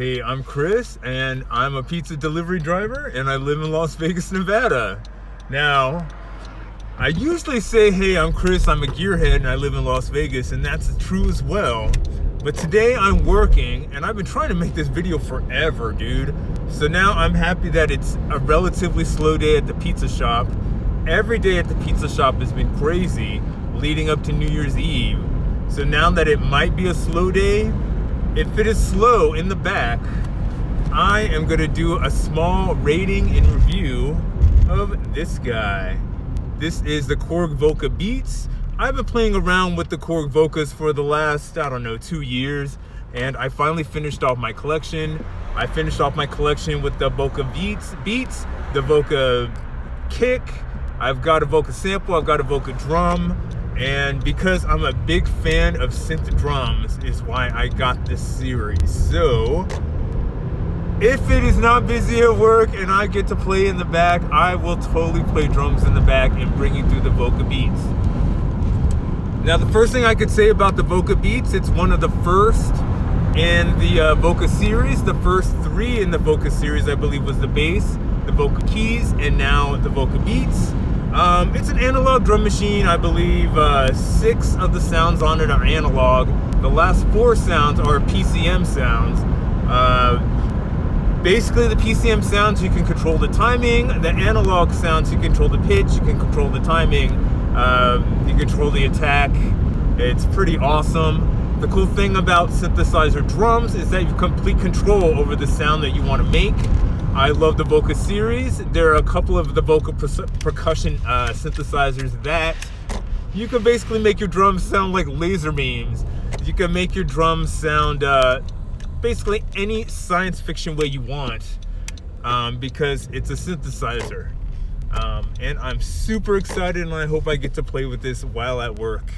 Hey, I'm Chris, and I'm a pizza delivery driver, and I live in Las Vegas, Nevada. Now, I usually say, hey, I'm Chris, I'm a gearhead, and I live in Las Vegas, and that's true as well. But today I'm working, and I've been trying to make this video forever, dude. So now I'm happy that it's a relatively slow day at the pizza shop. Every day at the pizza shop has been crazy leading up to New Year's Eve. So now that it might be a slow day, if it is slow in the back, I am going to do a small rating and review of this guy. This is the Korg Volca Beats. I've been playing around with the Korg Volcas for the last, 2 years, and I finally finished off my collection. I finished off my collection with the Volca Beats, the Volca Kick. I've got a Volca sample, I've got a Volca drum. And because I'm a big fan of synth drums is why I got this series. So, if it is not busy at work and I get to play in the back, I will totally play drums in the back and bring you through the Volca Beats. Now, the first thing I could say about the Volca Beats, it's one of the first in the Volca series. The first 3 in the Volca series, I believe, was the bass, the Volca keys, and now the Volca Beats. It's an analog drum machine. I believe 6 of the sounds on it are analog. The last 4 sounds are PCM sounds. Basically, the PCM sounds, you can control the timing. The analog sounds, you control the pitch, you can control the timing, you control the attack. It's pretty awesome. The cool thing about synthesizer drums is that you have complete control over the sound that you want to make. I love the Volca series. There are a couple of the Volca percussion synthesizers that you can basically make your drums sound like laser beams. You can make your drums sound basically any science fiction way you want because it's a synthesizer. And I'm super excited, and I hope I get to play with this while at work.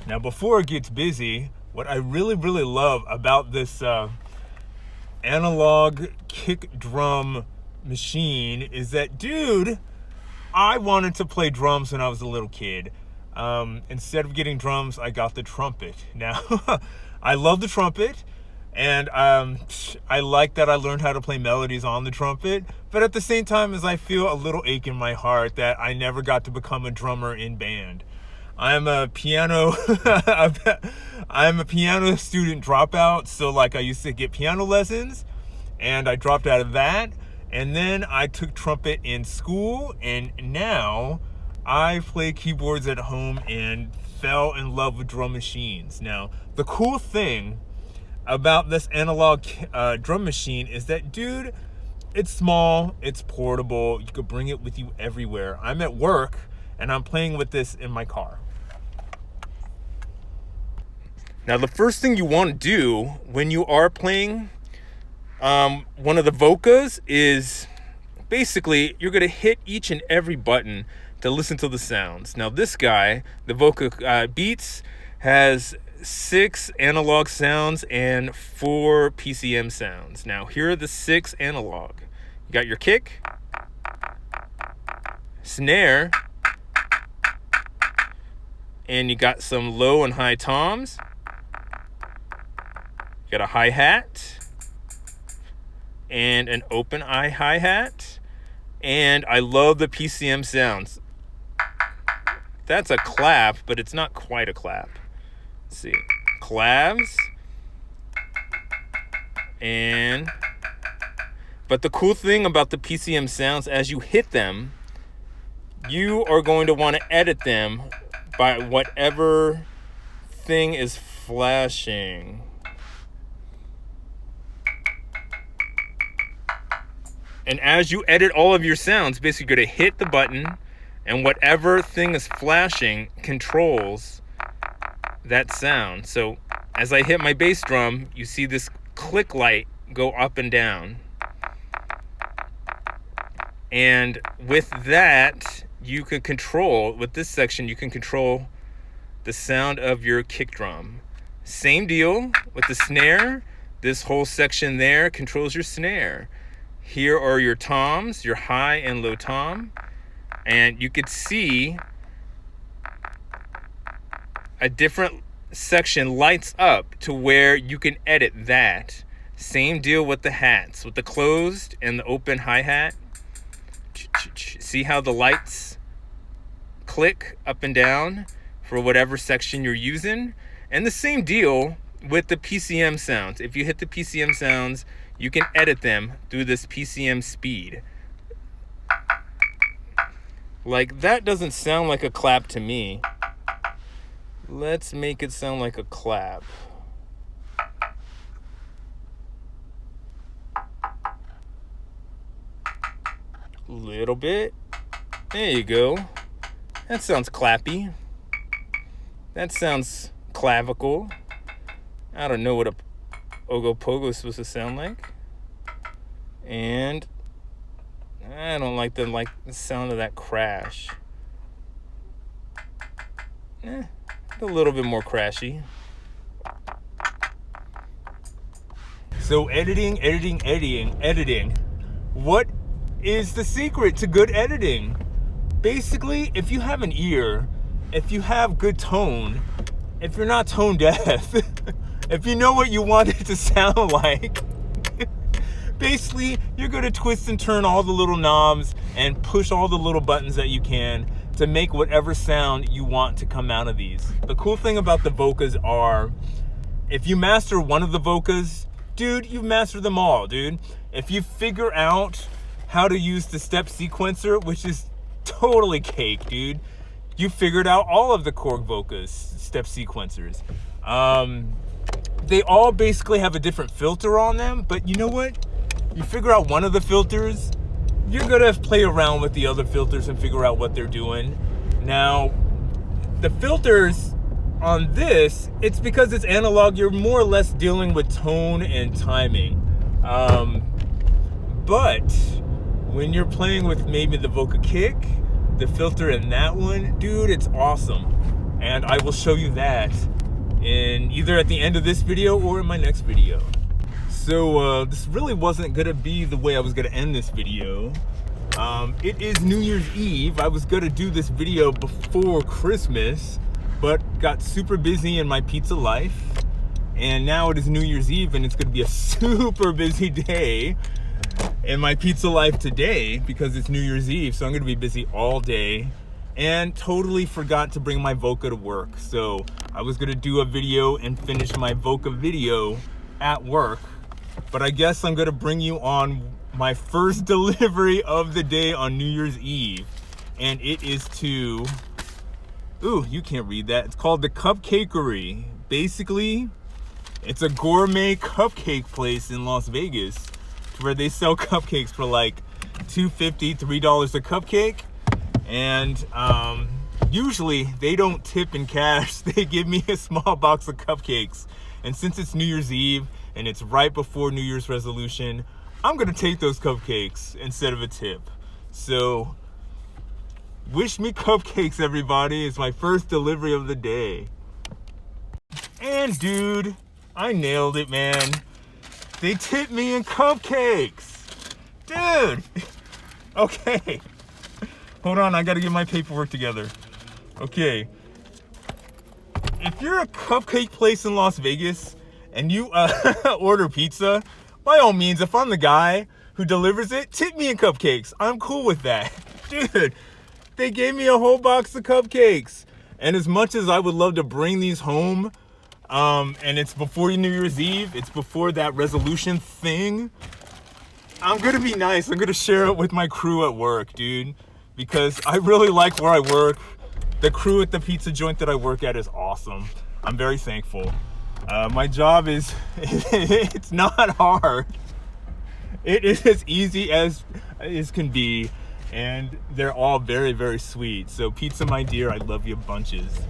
Now, before it gets busy, what I really love about this analog kick drum machine is that, dude, I wanted to play drums when I was a little kid. Instead of getting drums, I got the trumpet. Now, I love the trumpet, and I like that I learned how to play melodies on the trumpet, but at the same time, as I feel a little ache in my heart that I never got to become a drummer in band. I'm a piano student dropout, so like I used to get piano lessons, and I dropped out of that, and then I took trumpet in school, and now I play keyboards at home and fell in love with drum machines. Now, the cool thing about this analog drum machine is that, dude, it's small, it's portable, you could bring it with you everywhere. I'm at work, and I'm playing with this in my car. Now, the first thing you want to do when you are playing one of the Volcas is basically you're going to hit each and every button to listen to the sounds. Now, this guy, the Volca Beats, has 6 analog sounds and 4 PCM sounds. Now, here are the 6 analog. You got your kick, snare, and you got some low and high toms. You got a hi-hat and an open eye hi-hat. And I love the PCM sounds. That's a clap, but it's not quite a clap. Let's see. Clavs. But the cool thing about the PCM sounds, as you hit them, you are going to want to edit them by whatever thing is flashing. And as you edit all of your sounds, basically you're going to hit the button, and whatever thing is flashing controls that sound. So as I hit my bass drum, you see this click light go up and down. And with that, you can control, with this section, you can control the sound of your kick drum. Same deal with the snare. This whole section there controls your snare. Here are your toms, your high and low tom. And you could see a different section lights up to where you can edit that. Same deal with the hats, with the closed and the open hi-hat. See how the lights click up and down for whatever section you're using? And the same deal with the PCM sounds. If you hit the PCM sounds, you can edit them through this PCM speed. Like, that doesn't sound like a clap to me. Let's make it sound like a clap. Little bit. There you go. That sounds clappy. That sounds clavicle. I don't know what a Ogopogo is supposed to sound like. And I don't like the sound of that crash. A little bit more crashy. So editing. What is the secret to good editing? Basically, if you have an ear, if you have good tone, if you're not tone deaf, if you know what you want it to sound like, basically, you're going to twist and turn all the little knobs and push all the little buttons that you can to make whatever sound you want to come out of these. The cool thing about the Volcas are, if you master one of the Volcas, dude, you've mastered them all, dude. If you figure out how to use the step sequencer, which is totally cake, dude, you figured out all of the Korg Volcas step sequencers. They all basically have a different filter on them, but you know what? You figure out one of the filters, you're gonna play around with the other filters and figure out what they're doing. Now, the filters on this, it's because it's analog, you're more or less dealing with tone and timing. But when you're playing with maybe the Volca Kick, the filter in that one, dude, it's awesome. And I will show you that in either at the end of this video or in my next video. So this really wasn't gonna be the way I was gonna end this video. It is New Year's Eve. I was gonna do this video before Christmas, but got super busy in my pizza life. And now it is New Year's Eve and it's gonna be a super busy day in my pizza life today because it's New Year's Eve. So I'm gonna be busy all day and totally forgot to bring my Volca to work. So I was gonna do a video and finish my Volca video at work. But I guess I'm gonna bring you on my first delivery of the day on New Year's Eve. And it is to, ooh, you can't read that. It's called the Cupcakery. Basically, it's a gourmet cupcake place in Las Vegas where they sell cupcakes for like $2.50, $3 a cupcake. And usually they don't tip in cash. They give me a small box of cupcakes. And since it's New Year's Eve and it's right before New Year's resolution, I'm gonna take those cupcakes instead of a tip. So wish me cupcakes, everybody. It's my first delivery of the day. And dude, I nailed it, man. They tipped me in cupcakes. Dude. Okay. Hold on, I gotta get my paperwork together. Okay. If you're a cupcake place in Las Vegas and you order pizza, by all means, if I'm the guy who delivers it, tip me in cupcakes. I'm cool with that. Dude, they gave me a whole box of cupcakes. And as much as I would love to bring these home, and it's before New Year's Eve, it's before that resolution thing, I'm gonna be nice. I'm gonna share it with my crew at work, dude, because I really like where I work. The crew at the pizza joint that I work at is awesome. I'm very thankful. My job is, it's not hard. It is as easy as can be, and they're all very, very sweet. So pizza, my dear, I love you bunches.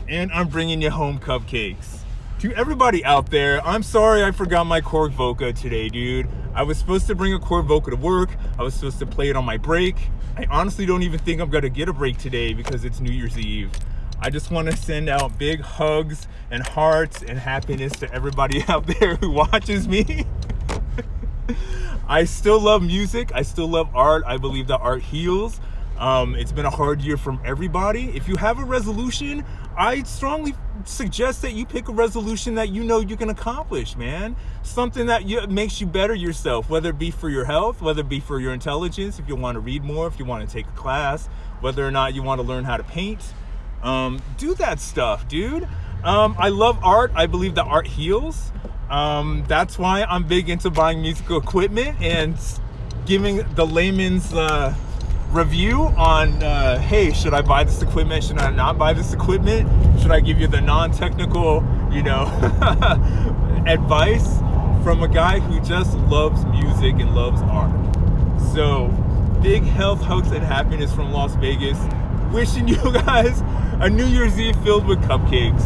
And I'm bringing you home cupcakes. To everybody out there, I'm sorry I forgot my Korg Volca today, dude. I was supposed to bring a Korg Volca to work. I was supposed to play it on my break. I honestly don't even think I'm gonna get a break today because it's New Year's Eve. I just want to send out big hugs and hearts and happiness to everybody out there who watches me. I still love music. I still love art. I believe that art heals. It's been a hard year from everybody. If you have a resolution, I strongly suggest that you pick a resolution that you know you can accomplish, man. Something that makes you better yourself, whether it be for your health, whether it be for your intelligence, if you want to read more, if you want to take a class, whether or not you want to learn how to paint. Do that stuff, dude. I love art. I believe that art heals. That's why I'm big into buying musical equipment and giving the layman's review on, hey, should I buy this equipment? Should I not buy this equipment? Should I give you the non-technical, advice from a guy who just loves music and loves art? So, big health, hugs, and happiness from Las Vegas. Wishing you guys a New Year's Eve filled with cupcakes.